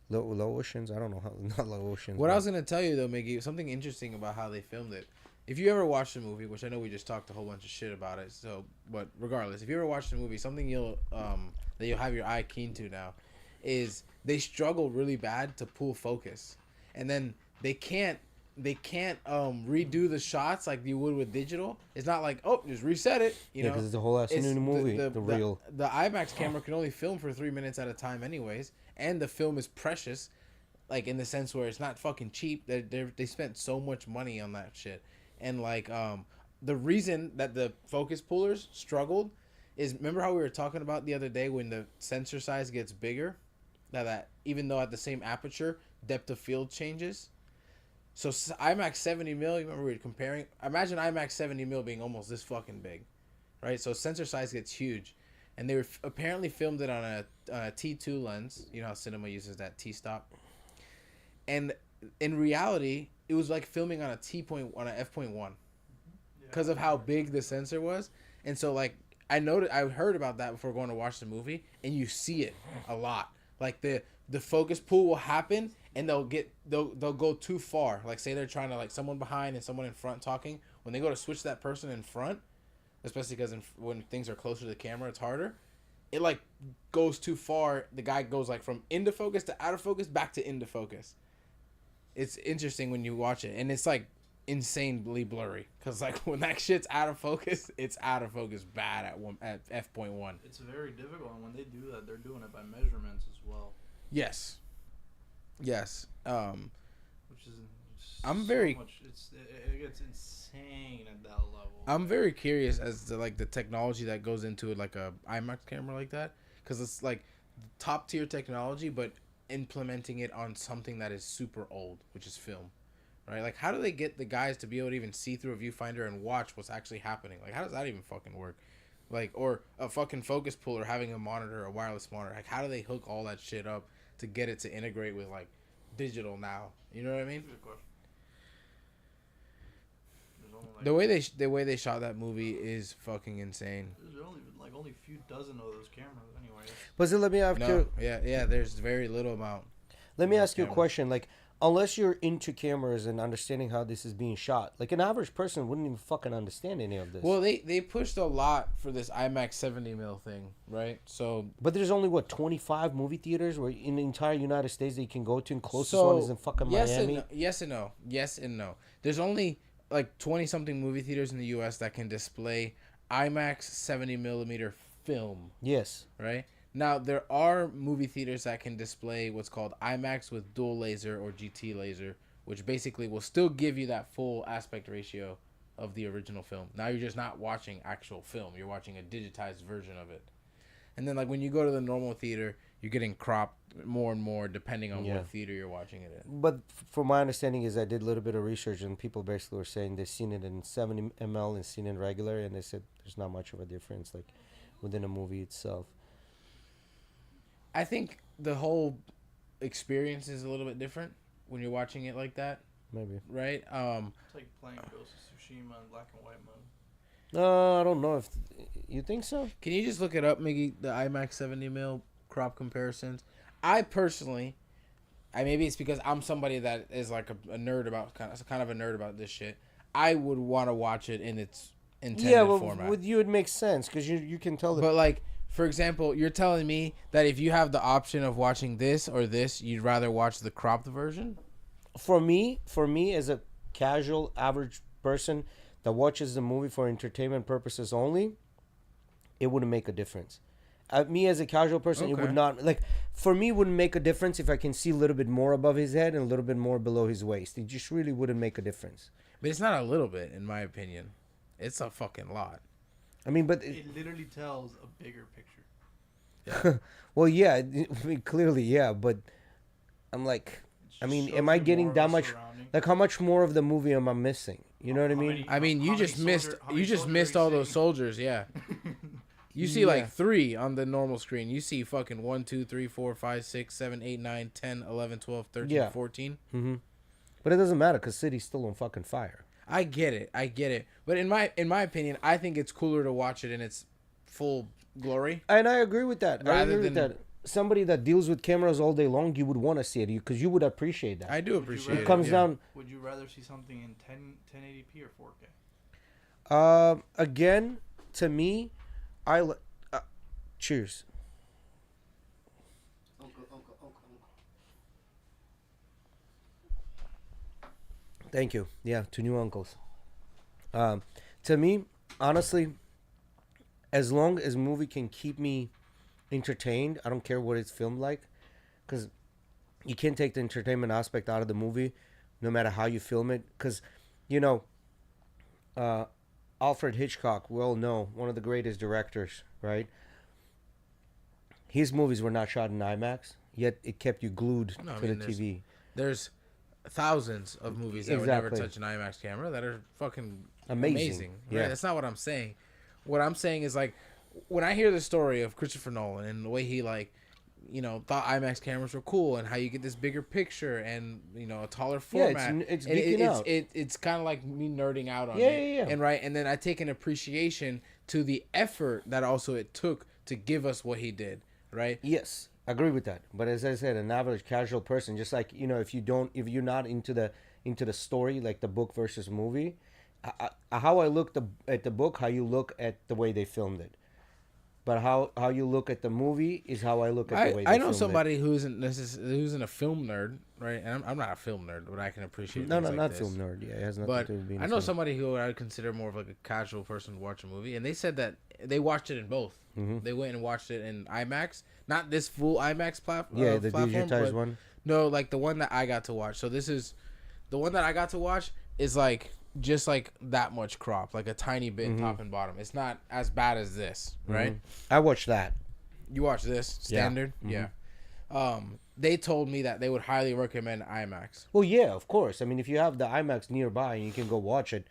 Low oceans. I don't know how. Not low oceans. What but- I was gonna tell you though, Miggy, something interesting about how they filmed it. If you ever watched the movie, which I know we just talked a whole bunch of shit about it, so but regardless, if you ever watched the movie, something that you'll have your eye keen to now, is they struggle really bad to pull focus, and then they can't redo the shots like you would with digital. It's not like, oh, just reset it, you know. because it's a whole ass new movie. The real. The IMAX camera can only film for 3 minutes at a time, anyways, and the film is precious, like in the sense where it's not fucking cheap. They spent so much money on that shit, and like the reason that the focus pullers struggled is, remember how we were talking about the other day when the sensor size gets bigger, that even though at the same aperture, depth of field changes. So IMAX 70 mil, you remember we were comparing? Imagine IMAX 70 mil being almost this fucking big, right? So sensor size gets huge. And they were apparently filmed it on a T2 lens. You know how cinema uses that T-stop? And in reality, it was like filming on a f.1 because of how big the sensor was. And so like I heard about that before going to watch the movie, and you see it a lot. Like the focus pull will happen, and they'll go too far. Like say they're trying to like someone behind and someone in front talking. When they go to switch that person in front, especially because when things are closer to the camera, it's harder. It like goes too far. The guy goes like from into focus to out of focus back to into focus. It's interesting when you watch it, and it's like insanely blurry because like when that shit's out of focus, it's out of focus bad at f.1. It's very difficult, and when they do that, they're doing it by measurements as well. Yes. Which is I'm very. It gets insane at that level. I'm very curious as to like the technology that goes into it, like a IMAX camera like that, because it's like top tier technology, but implementing it on something that is super old, which is film, right? Like, how do they get the guys to be able to even see through a viewfinder and watch what's actually happening? Like, how does that even fucking work? Like, or a fucking focus puller having a monitor, a wireless monitor. Like, how do they hook all that shit up to get it to integrate with like digital now? You know what I mean? Good question. The way they shot that movie is fucking insane. There's only a few dozen of those cameras, anyways. But let me ask you. Yeah. There's very little amount. Let me ask you a question. Like, unless you're into cameras and understanding how this is being shot, like an average person wouldn't even fucking understand any of this. Well, they pushed a lot for this IMAX 70 mil thing, right? So, but there's only 25 movie theaters where in the entire United States that you can go to, and closest one is in fucking Miami. Yes and no. There's only like 20 something movie theaters in the U.S. that can display IMAX 70 millimeter film. Yes. Right. Now, there are movie theaters that can display what's called IMAX with dual laser or GT laser, which basically will still give you that full aspect ratio of the original film. Now you're just not watching actual film. You're watching a digitized version of it. And then, like, when you go to the normal theater, you're getting cropped more and more depending on what theater you're watching it in. But from my understanding is I did a little bit of research, and people basically were saying they've seen it in 70 ml and seen it in regular, and they said there's not much of a difference, like, within a movie itself. I think the whole experience is a little bit different when you're watching it like that. Maybe. Right? It's like playing Ghost of Tsushima in black and white mode. I don't know if... You think so? Can you just look it up, Miggy, the IMAX 70 mil crop comparisons? I personally... maybe it's because I'm somebody that is like a nerd about... kind of a nerd about this shit. I would want to watch it in its intended format. Yeah, with you it makes sense, because you can tell... But like... For example, you're telling me that if you have the option of watching this or this, you'd rather watch the cropped version? For me, as a casual, average person that watches the movie for entertainment purposes only, it wouldn't make a difference. Me as a casual person, It would not... Like, for me, it wouldn't make a difference if I can see a little bit more above his head and a little bit more below his waist. It just really wouldn't make a difference. But it's not a little bit, in my opinion. It's a fucking lot. I mean, but... It literally tells a bigger picture. Yeah. Well, yeah, I mean, clearly, yeah, but I'm like... I mean, am I getting that much... Like, how much more of the movie am I missing? You know what I mean? You just missed all those soldiers, yeah. You see like 3 on the normal screen. You see fucking 1, 2, 3, 4, 5, 6, 7, 8, 9, 10, 11, 12, 13, 14. Mm-hmm. But it doesn't matter because City's still on fucking fire. I get it. But in my opinion, I think it's cooler to watch it in its full glory. And I agree with that. Rather than somebody that deals with cameras all day long, you would want to see it because you would appreciate that. I do appreciate it. It comes down. Would you rather see something in 1080p or 4K? Again, to me, cheers. Thank you. Yeah, 2 new uncles. To me, honestly, as long as a movie can keep me entertained, I don't care what it's filmed like, because you can't take the entertainment aspect out of the movie, no matter how you film it. Because, Alfred Hitchcock, well known, one of the greatest directors, right? His movies were not shot in IMAX, yet it kept you glued to the TV. There's thousands of movies that would never touch an IMAX camera that are fucking amazing. Right? Yeah. That's not what I'm saying. What I'm saying is, like, when I hear the story of Christopher Nolan and the way he, like, thought IMAX cameras were cool and how you get this bigger picture and, a taller format. Yeah, it's geeking out. It's kind of like me nerding out on it. Yeah. And then I take an appreciation to the effort that also it took to give us what he did, right? Yes, I agree with that. But as I said, an average casual person, just like, if you're not into the story, like the book versus movie, how I look at the book, how you look at the way they filmed it. But how you look at the movie is how I look at the way they filmed it. I know somebody who's in a film nerd, right? And I'm not a film nerd, but I can appreciate No, like not this. film nerd. Yeah, it has nothing to do with being I know somebody who I would consider more of like a casual person to watch a movie, and they said that they watched it in both. Mm-hmm. They went and watched it in IMAX, not this full IMAX platform. Yeah, the digitized one. No, like the one that I got to watch. So this is the one that I got to watch is like just like that much crop, like a tiny bit top and bottom. It's not as bad as this, right? I watched that. You watch this standard, yeah. They told me that they would highly recommend IMAX. Well, yeah, of course. I mean, if you have the IMAX nearby and you can go watch it,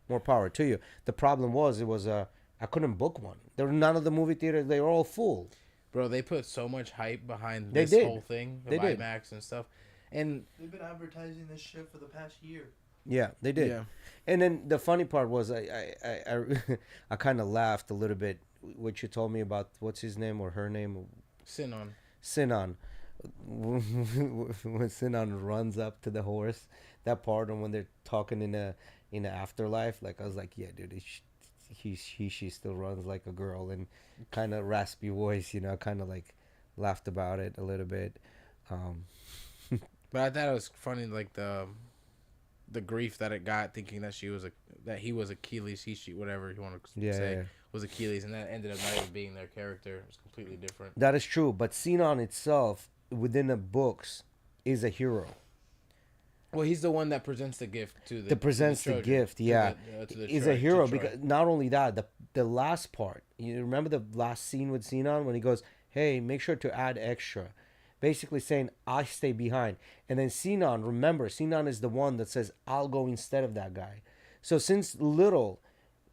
more power to you. The problem was I couldn't book one. There were none of the movie theaters. They were all full. Bro, they put so much hype behind this whole thing of IMAX and stuff, and they've been advertising this shit for the past year. Yeah, they did. Yeah. And then the funny part was I kind of laughed a little bit what you told me about what's his name or her name? Sinan. When Sinan runs up to the horse, that part and when they're talking in the afterlife, like I was like, yeah, dude, she still runs like a girl and kind of raspy voice, kind of like laughed about it a little bit. But I thought it was funny, like the grief that it got, thinking that he was Achilles, whatever you want to say, was Achilles, and that ended up not even being their character. It was completely different. That is true, but Sinan itself, within the books, is a hero. Well, he's the one that presents the gift to the. The gift, yeah. Is a hero because not only that, the last part. You remember the last scene with Sinan when he goes, "Hey, make sure to add extra." Basically saying, I stay behind. And then Sinan, remember, Sinan is the one that says, I'll go instead of that guy. So since little,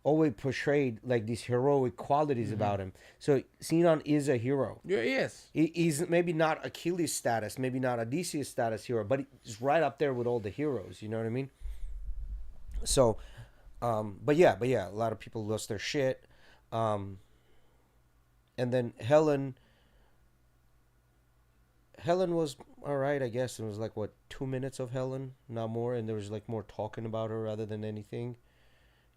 always portrayed like these heroic qualities about him. So Sinan is a hero. Yeah, yes. He's maybe not Achilles status, maybe not Odysseus status hero, but he's right up there with all the heroes. You know what I mean? So, but yeah, a lot of people lost their shit. And then Helen was all right, I guess. It was like, 2 minutes of Helen, not more. And there was like more talking about her rather than anything,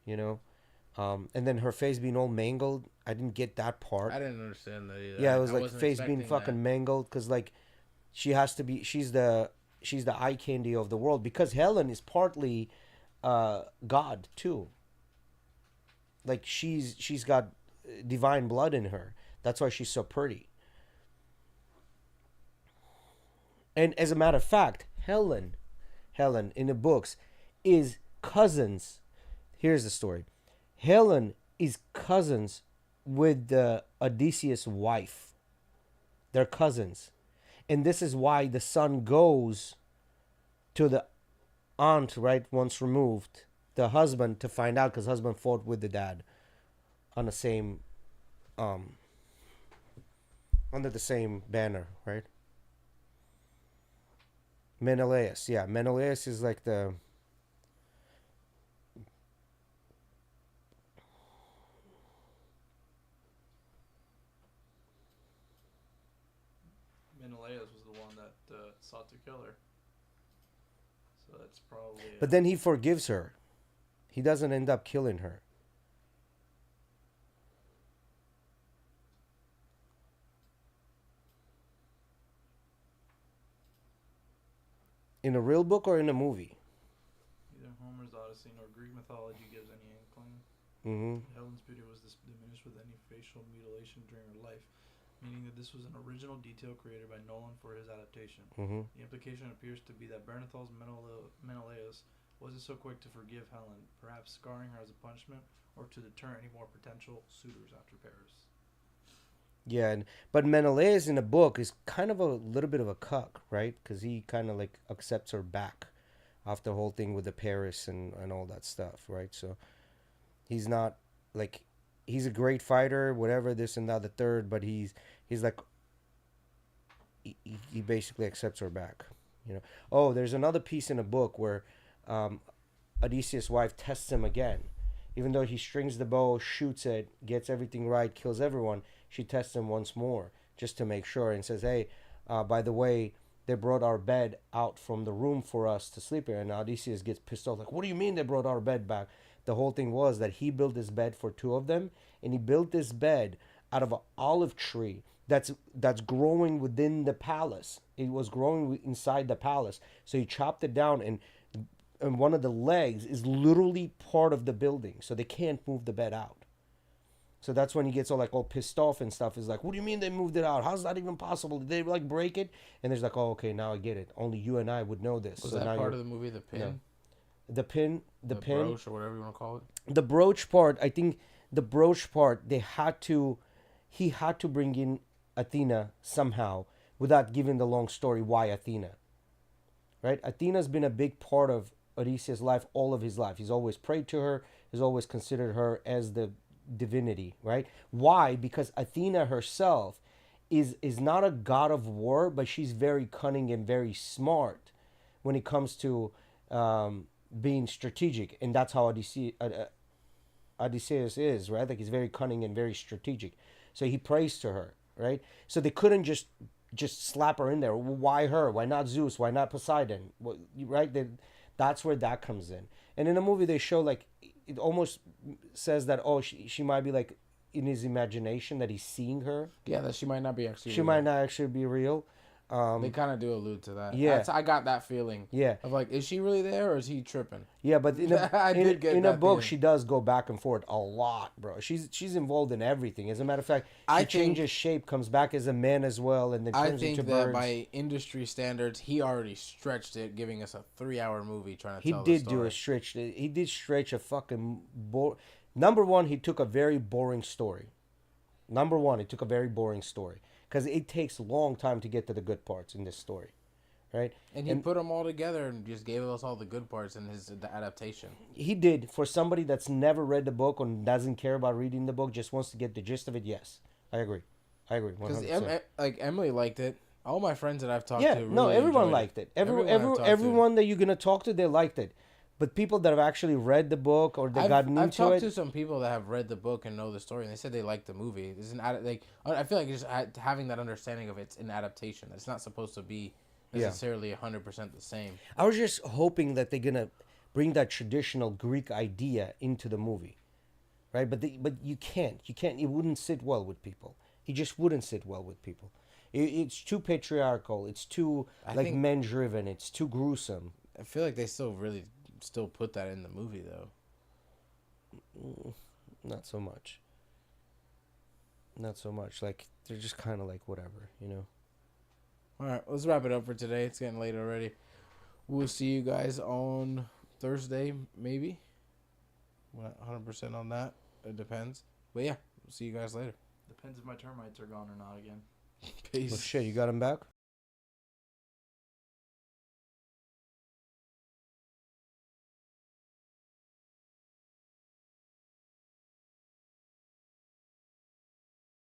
And then her face being all mangled. I didn't get that part. I didn't understand that either. Yeah, it was like face being fucking mangled because like she has to be. She's the eye candy of the world because Helen is partly God too. Like she's got divine blood in her. That's why she's so pretty. And as a matter of fact, Helen in the books is cousins. Here's the story. Helen is cousins with the Odysseus' wife. They're cousins. And this is why the son goes to the aunt, right, once removed, the husband, to find out because husband fought with the dad on the same um, under the same banner, right? Menelaus, yeah, Menelaus is like the Menelaus was the one that sought to kill her. So that's probably. But then he forgives her. He doesn't end up killing her. In a real book or in a movie? Neither Homer's Odyssey nor Greek mythology gives any inkling. Mm-hmm. Helen's beauty was diminished with any facial mutilation during her life, meaning that this was an original detail created by Nolan for his adaptation. Mm-hmm. The implication appears to be that Bernathal's Menelaus wasn't so quick to forgive Helen, perhaps scarring her as a punishment or to deter any more potential suitors after Paris. Yeah, but Menelaus in the book is kind of a little bit of a cuck, right? Because he kind of like accepts her back after the whole thing with the Paris and all that stuff, right? So he's not like he's a great fighter, whatever this and that, the third, but he's like he basically accepts her back, you know. Oh, there's another piece in the book where Odysseus' wife tests him again. Even though he strings the bow, shoots it, gets everything right, kills everyone, she tests him once more just to make sure and says, hey, by the way, they brought our bed out from the room for us to sleep in. And Odysseus gets pissed off, like, what do you mean they brought our bed back? The whole thing was that he built this bed for two of them, and he built this bed out of an olive tree that's growing within the palace. It was growing inside the palace. So he chopped it down, and one of the legs is literally part of the building, so they can't move the bed out. So that's when he gets all pissed off and stuff. Is like, what do you mean they moved it out? How's that even possible? Did they like break it? And there's like, oh, okay, now I get it. Only you and I would know this. Was so that now part of the movie, the pin? No. The pin, the pin, brooch or whatever you want to call it. The brooch part. I think the brooch part. He had to bring in Athena somehow without giving the long story why Athena. Right? Athena's been a big part of Odysseus' life all of his life. He's always prayed to her. He's always considered her as the divinity, right? Why? Because Athena herself is not a god of war, but she's very cunning and very smart when it comes to being strategic, and that's how Odysseus is, right? Like he's very cunning and very strategic. So he prays to her, right? So they couldn't just slap her in there. Why her? Why not Zeus? Why not Poseidon? Right? That's where that comes in. And in the movie, they show like it almost says that she might be like in his imagination that he's seeing her. Yeah, that she might not be actually. She might not actually be real. They kind of do allude to that. Yeah, I got that feeling. Yeah, of like, is she really there or is he tripping? Yeah, but in a book, feeling. she does go back and forth a lot, bro. She's involved in everything. As a matter of fact, she changes shape, comes back as a man as well, and then turns into birds. I think that by industry standards, he already stretched it, giving us a 3-hour movie trying to tell the story. He did stretch a fucking Number one, he took a very boring story. Because it takes a long time to get to the good parts in this story, right? And he put them all together and just gave us all the good parts in the adaptation. He did. For somebody that's never read the book or doesn't care about reading the book, just wants to get the gist of it, yes. I agree. 100%. Because Emily liked it. All my friends that I've talked to really everyone liked it. Everyone that you're going to talk to, they liked it. But people that have actually read the book or they got into it. I've talked to some people that have read the book and know the story, and they said they liked the movie. I feel like just having that understanding of it's an adaptation. It's not supposed to be necessarily 100% the same. I was just hoping that they're gonna bring that traditional Greek idea into the movie, right? But you can't. It wouldn't sit well with people. It just wouldn't sit well with people. It's too patriarchal. It's too men driven. It's too gruesome. I feel like they still put that in the movie though. Not so much. Like they're just kind of like whatever, you know. All right, let's wrap it up for today. It's getting late already. We'll see you guys on Thursday, maybe. We're not 100% on that. It depends. But yeah, we'll see you guys later. Depends if my termites are gone or not again. Peace. Well, shit, you got them back?